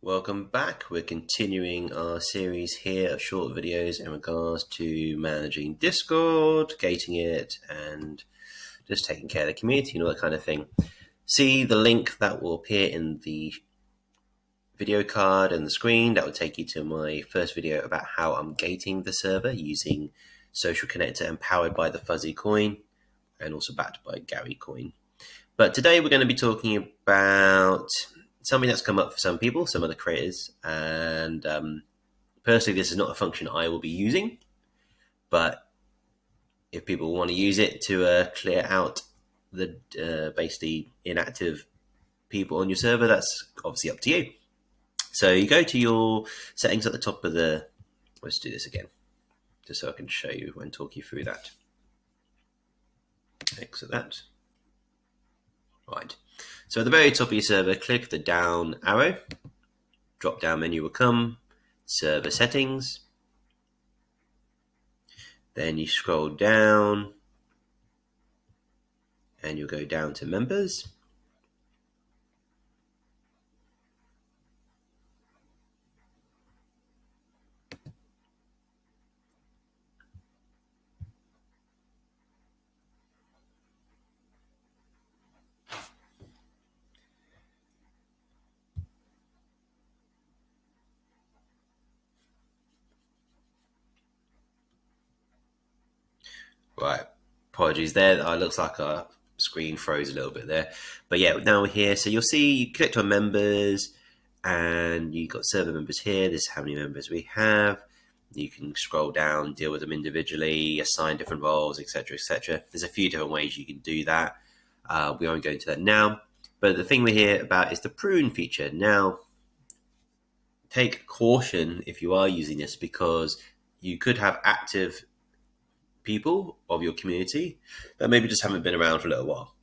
Welcome back. We're continuing our series here of short videos in regards to managing Discord, gating it, and just taking care of the community and all that kind of thing. See the link that will appear in the video card and the screen. That will take you to my first video about how I'm gating the server using Social Connector and powered by the Fuzzy Coin and also backed by Gary Coin. But today we're going to be talking about something that's come up for some people, some other creators, and personally this is not a function I will be using, but if people want to use it to clear out the basically inactive people on your server, that's obviously up to you. So you go to your settings at the top of the, let's do this again, just so I can show you and talk you through that. Exit that. Right. So at the very top of your server, click the down arrow, drop down menu will come, server settings, then you scroll down and you'll go down to members. Right, apologies there. It looks like our screen froze a little bit there. But yeah, now we're here. So you'll see you clicked on members and you got server members here. This is how many members we have. You can scroll down, deal with them individually, assign different roles, etc., etc. There's a few different ways you can do that. We won't go into that now. But the thing we're here about is the prune feature. Now, take caution if you are using this because you could have active people of your community that maybe just haven't been around for a little while.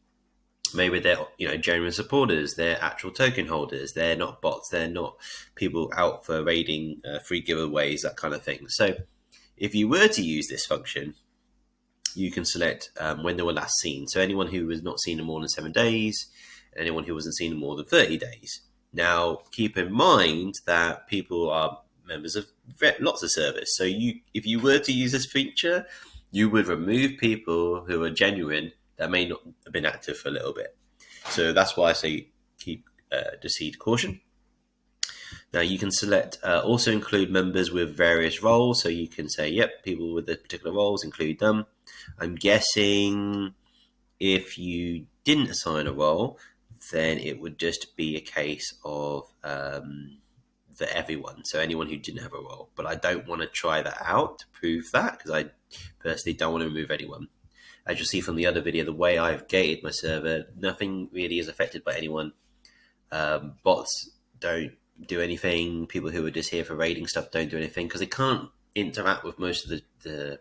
Maybe they're genuine supporters, they're actual token holders, they're not bots, they're not people out for raiding free giveaways, that kind of thing. So if you were to use this function, you can select when they were last seen. So anyone who was not seen in more than 7 days, and anyone who wasn't seen in more than 30 days. Now keep in mind that people are members of lots of servers. So if you were to use this feature, you would remove people who are genuine that may not have been active for a little bit. So that's why I say keep proceed caution. Now you can select also include members with various roles. So you can say, yep, people with the particular roles, include them. I'm guessing if you didn't assign a role, then it would just be a case of for everyone, so anyone who didn't have a role. But I don't want to try that out to prove that because I personally don't want to remove anyone. As you'll see from the other video, the way I've gated my server, nothing really is affected by anyone. Bots don't do anything. People who are just here for raiding stuff don't do anything because they can't interact with most of the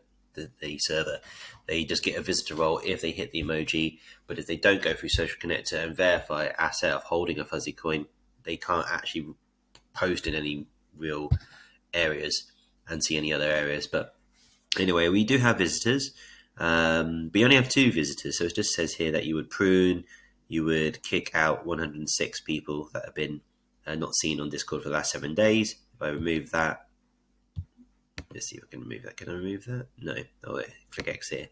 server. They just get a visitor role if they hit the emoji, but if they don't go through Social Connector and verify asset of holding a fuzzy coin, they can't actually post in any real areas and see any other areas. But anyway, we do have visitors. We only have 2 visitors, so it just says here that you would prune, you would kick out 106 people that have been not seen on Discord for the last 7 days. If I remove that, let's see if I can remove that. Can I remove that? No. Oh, wait. Click X here.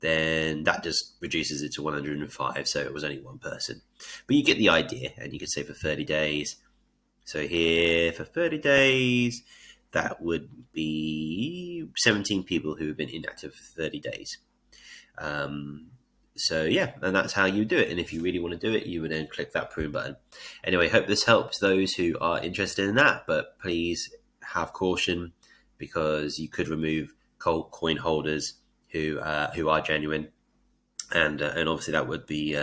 Then that just reduces it to 105, so it was only 1 person. But you get the idea, and you can say for 30 days. So here for 30 days, that would be 17 people who have been inactive for 30 days. So yeah, and that's how you do it. And if you really want to do it, you would then click that prune button. Anyway, hope this helps those who are interested in that, but please have caution because you could remove coin holders who are genuine. And obviously that would be...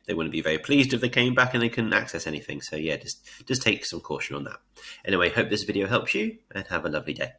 they wouldn't be very pleased if they came back and they couldn't access anything. So yeah, just take some caution on that. Anyway, hope this video helps you and have a lovely day.